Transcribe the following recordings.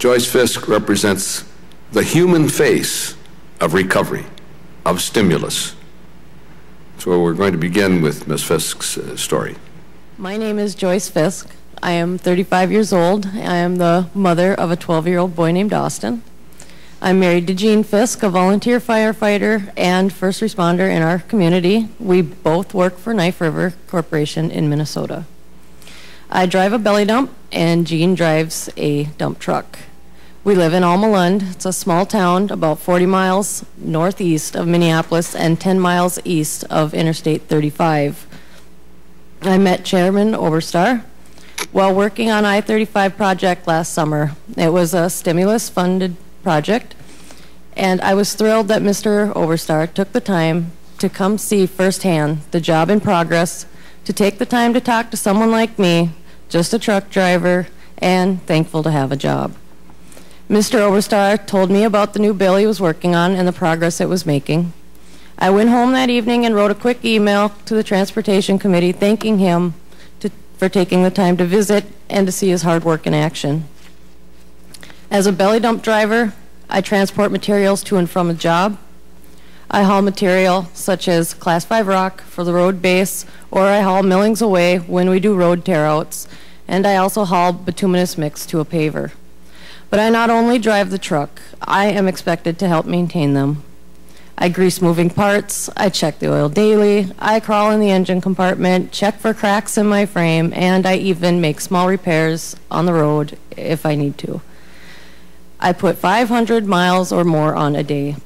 Joyce Fisk represents the human face of recovery, of stimulus. So we're going to begin with Ms. Fisk's story. My name is Joyce Fisk. I am 35 years old. I am the mother of a 12-year-old boy named Austin. I'm married to Jean Fisk, a volunteer firefighter and first responder in our community. We both work for Knife River Corporation in Minnesota. I drive a belly dump, and Jean drives a dump truck. We live in Almelund. It's a small town about 40 miles northeast of Minneapolis and 10 miles east of Interstate 35. I met Chairman Oberstar while working on I-35 project last summer. It was a stimulus-funded project, and I was thrilled that Mr. Oberstar took the time to come see firsthand the job in progress, to take the time to talk to someone like me, just a truck driver, and thankful to have a job. Mr. Oberstar told me about the new bill he was working on and the progress it was making. I went home that evening and wrote a quick email to the Transportation Committee thanking him for taking the time to visit and to see his hard work in action. As a belly dump driver, I transport materials to and from a job. I haul material such as Class 5 rock for the road base, or I haul millings away when we do road tear-outs, and I also haul bituminous mix to a paver. But I not only drive the truck, I am expected to help maintain them. I grease moving parts, I check the oil daily, I crawl in the engine compartment, check for cracks in my frame, and I even make small repairs on the road if I need to. I put 500 miles or more on a day.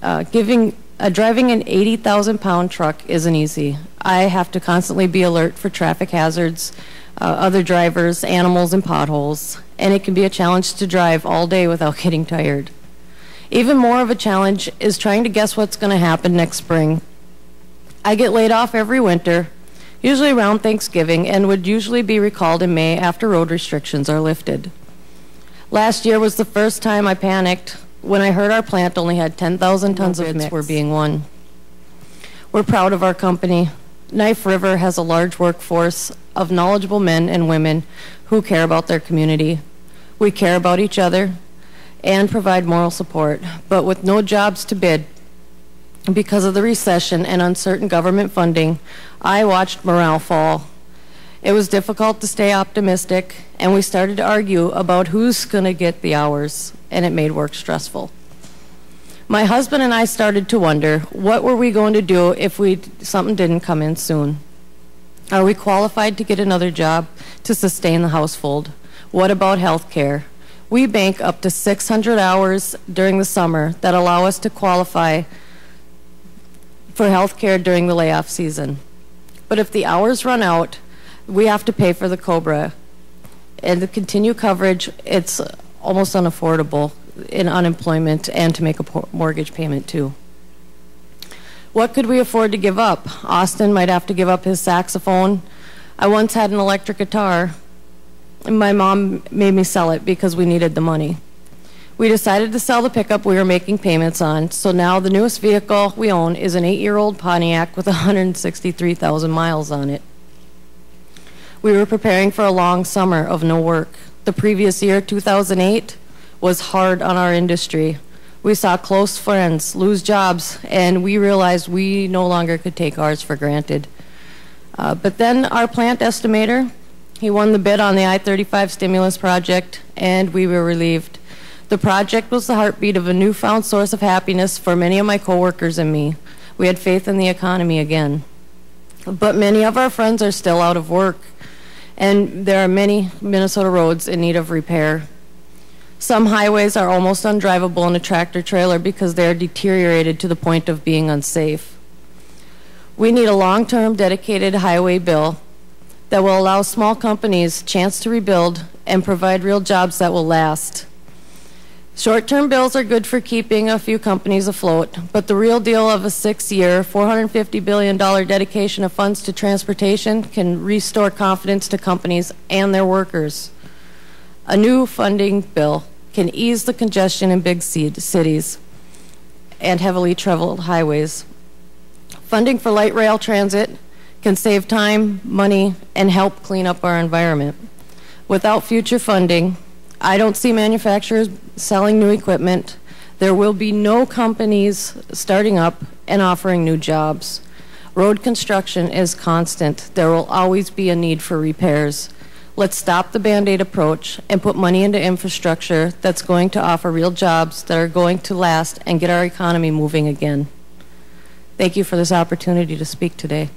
Driving an 80,000-pound truck isn't easy. I have to constantly be alert for traffic hazards, other drivers, animals, and potholes, and it can be a challenge to drive all day without getting tired. Even more of a challenge is trying to guess what's going to happen next spring. I get laid off every winter, usually around Thanksgiving, and would usually be recalled in May after road restrictions are lifted. Last year was the first time I panicked when I heard our plant only had 10,000 tons of mix were being won. We're proud of our company. Knife River has a large workforce of knowledgeable men and women who care about their community. We care about each other and provide moral support, but with no jobs to bid because of the recession and uncertain government funding, I watched morale fall. It was difficult to stay optimistic, and we started to argue about who's going to get the hours, and it made work stressful. My husband and I started to wonder, what were we going to do if something didn't come in soon? Are we qualified to get another job to sustain the household? What about health care? We bank up to 600 hours during the summer that allow us to qualify for health care during the layoff season. But if the hours run out, we have to pay for the COBRA. And to continue coverage, it's almost unaffordable in unemployment and to make a mortgage payment too. What could we afford to give up? Austin might have to give up his saxophone. I once had an electric guitar, and my mom made me sell it because we needed the money. We decided to sell the pickup we were making payments on, so now the newest vehicle we own is an 8-year-old Pontiac with 163,000 miles on it. We were preparing for a long summer of no work. The previous year, 2008, was hard on our industry. We saw close friends lose jobs, and we realized we no longer could take ours for granted. But then our plant estimator, he won the bid on the I-35 stimulus project, and we were relieved. The project was the heartbeat of a newfound source of happiness for many of my coworkers and me. We had faith in the economy again. But many of our friends are still out of work, and there are many Minnesota roads in need of repair. Some highways are almost undrivable in a tractor trailer because they are deteriorated to the point of being unsafe. We need a long-term dedicated highway bill that will allow small companies a chance to rebuild and provide real jobs that will last. Short-term bills are good for keeping a few companies afloat, but the real deal of a 6-year, $450 billion dedication of funds to transportation can restore confidence to companies and their workers. A new funding bill can ease the congestion in big cities and heavily traveled highways. Funding for light rail transit can save time, money, and help clean up our environment. Without future funding, I don't see manufacturers selling new equipment. There will be no companies starting up and offering new jobs. Road construction is constant. There will always be a need for repairs. Let's stop the Band-Aid approach and put money into infrastructure that's going to offer real jobs that are going to last and get our economy moving again. Thank you for this opportunity to speak today.